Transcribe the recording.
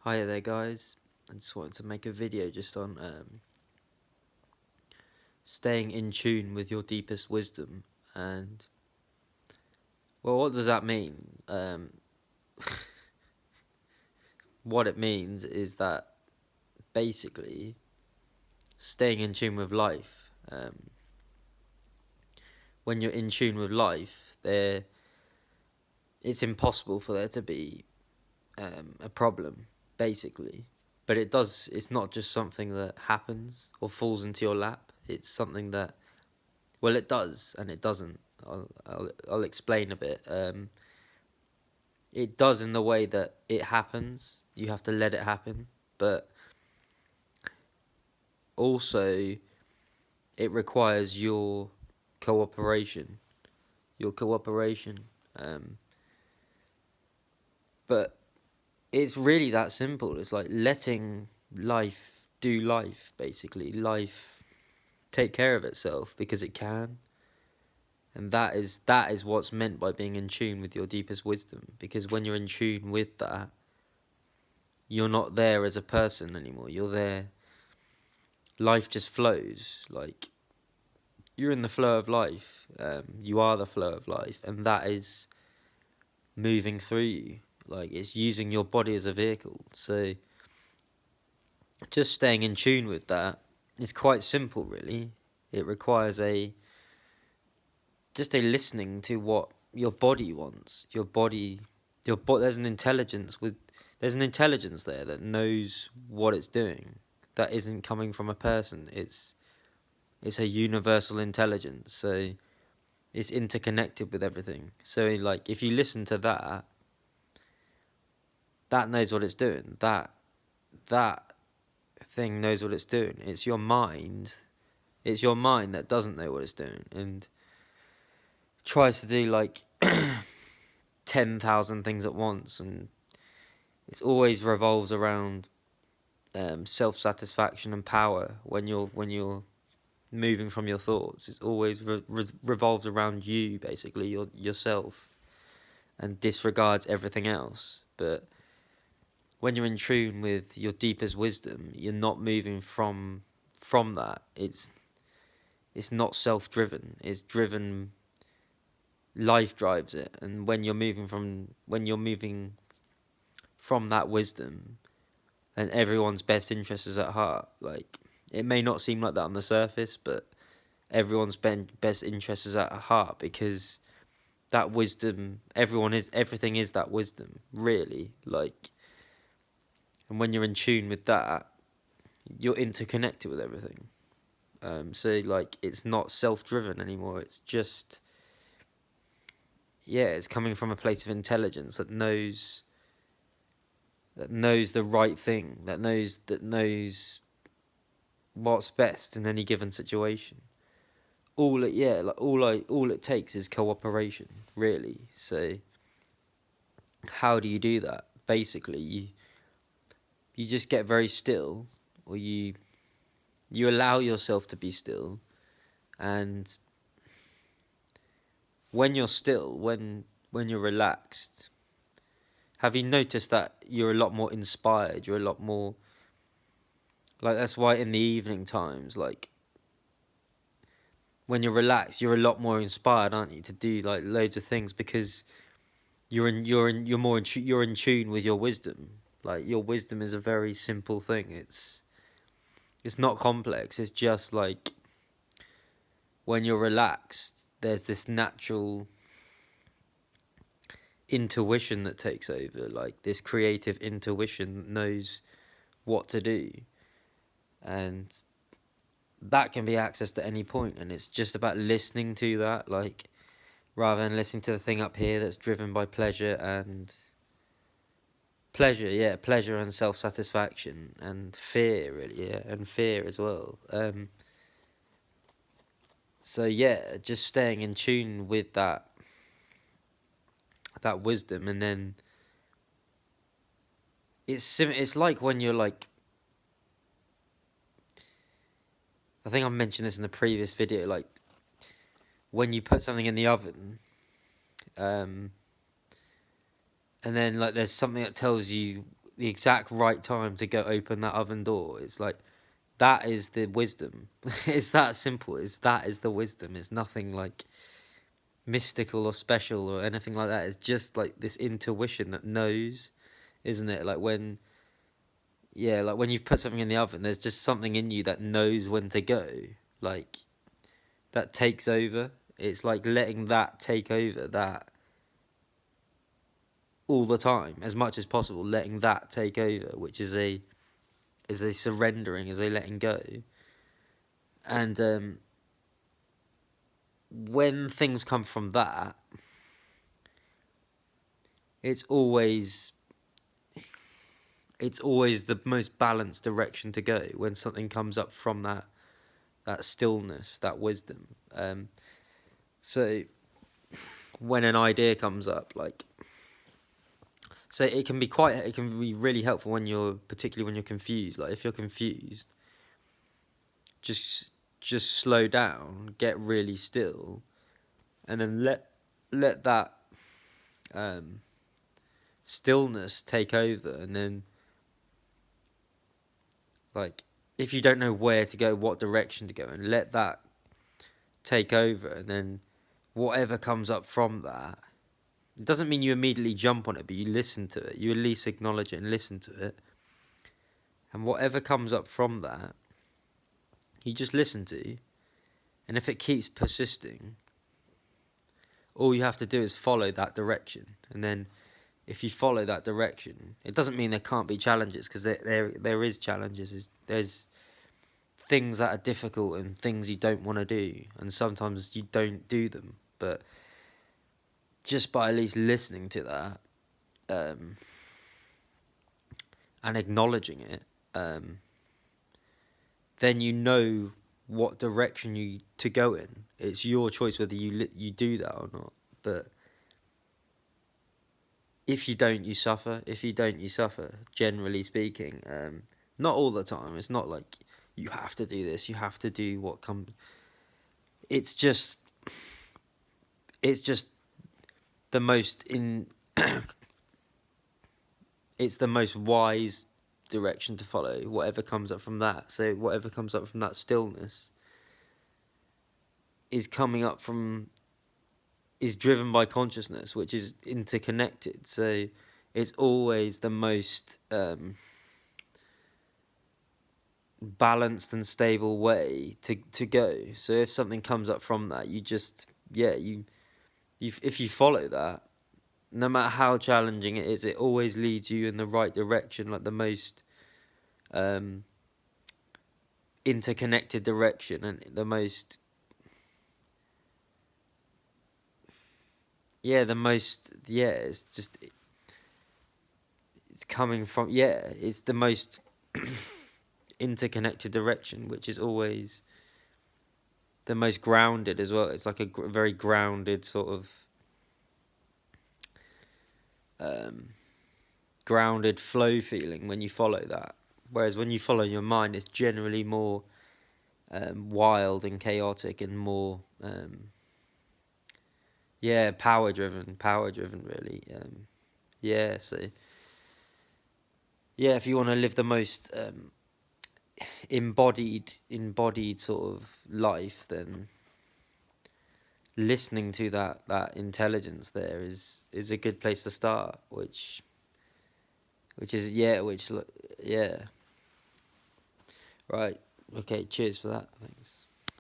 Hiya there guys, I just wanted to make a video just on staying in tune with your deepest wisdom. And well, what does that mean? What it means is that basically staying in tune with life. When you're in tune with life, it's impossible for there to be a problem, basically. But it's not just something that happens or falls into your lap. It's something that, well, it does and it doesn't. I'll explain a bit. It does in the way that it happens. You have to let it happen, but also it requires cooperation. Your cooperation. Um, but it's really that simple. It's like letting life do life, basically. Life take care of itself because it can. And that is what's meant by being in tune with your deepest wisdom. Because when you're in tune with that, you're not there as a person anymore. You're there. Life just flows. Like, you're in the flow of life. You are the flow of life, and that is moving through you. Like, it's using your body as a vehicle. So, just staying in tune with that is quite simple, really. It requires just a listening to what your body wants. There's an intelligence there that knows what it's doing. That isn't coming from a person. It's a universal intelligence. So it's interconnected with everything. So like if you listen to that, that knows what it's doing. That thing knows what it's doing. It's your mind. It's your mind that doesn't know what it's doing and tries to do like 10,000 things at once, and it always revolves around self-satisfaction and power. When you're moving from your thoughts, it's always revolves around you, basically yourself, and disregards everything else. But when you're in tune with your deepest wisdom, you're not moving from that. It's not self-driven. It's driven. Life drives it, and when you're moving from that wisdom, and everyone's best interest is at heart. Like, it may not seem like that on the surface, but everyone's best interest is at heart, because that wisdom, everything is that wisdom, really. Like, and when you're in tune with that, you're interconnected with everything. So like, it's not self-driven anymore. It's just, yeah, it's coming from a place of intelligence that knows the right thing, that knows what's best in any given situation. All it takes is cooperation, really. So how do you do that? Basically, you just get very still, or you allow yourself to be still, and when you're still, when you're relaxed, have you noticed that you're a lot more inspired? You're a lot more, like, that's why in the evening times, like, when you're relaxed, you're a lot more inspired, aren't you, to do like loads of things, because you're in tune with your wisdom. Like, your wisdom is a very simple thing. It's not complex. It's just like, when you're relaxed, there's this natural intuition that takes over, like this creative intuition that knows what to do, and that can be accessed at any point, and it's just about listening to that, like, rather than listening to the thing up here that's driven by pleasure and self-satisfaction and fear, really. Yeah, and fear as well. So yeah, just staying in tune with that wisdom, and then it's like when you're like, I think I mentioned this in the previous video, like when you put something in the oven, and then like there's something that tells you the exact right time to go open that oven door. It's like, that is the wisdom. It's that simple. That is the wisdom. It's nothing like mystical or special or anything like that. It's just like this intuition that knows, isn't it? Like when, yeah, like when you've put something in the oven, there's just something in you that knows when to go. Like, that takes over. It's like letting that take over, that all the time, as much as possible, letting that take over, which is a surrendering, is a letting go. And when things come from that, it's always the most balanced direction to go when something comes up from that stillness, that wisdom. So when an idea comes up, like, so it can be really helpful particularly when you're confused. Like if you're confused, just slow down, get really still, and then let that stillness take over. And then, like, if you don't know where to go, what direction to go, and let that take over, and then whatever comes up from that, it doesn't mean you immediately jump on it, but you listen to it. You at least acknowledge it and listen to it. And whatever comes up from that, you just listen to. And if it keeps persisting, all you have to do is follow that direction. And then if you follow that direction, it doesn't mean there can't be challenges, because there is challenges. There's things that are difficult and things you don't want to do. And sometimes you don't do them. But just by at least listening to that, and acknowledging it, then you know what direction to go in. It's your choice whether you do that or not. But if you don't, you suffer. If you don't, you suffer, generally speaking. Not all the time. It's not like you have to do this, you have to do what comes. It's just the most it's the most wise direction to follow, whatever comes up from that. So whatever comes up from that stillness is driven by consciousness, which is interconnected. So it's always the most balanced and stable way to go. So if something comes up from that, you just, if you follow that, no matter how challenging it is, it always leads you in the right direction, like the most interconnected direction, and the most, it's just, it's coming from, it's the most interconnected direction, which is always the most grounded as well. It's like a very grounded sort of grounded flow feeling when you follow that. Whereas when you follow your mind, it's generally more wild and chaotic and more power driven really. So if you want to live the most embodied sort of life, then listening to that intelligence there is a good place to start, which is right. Okay, cheers for that. Thanks.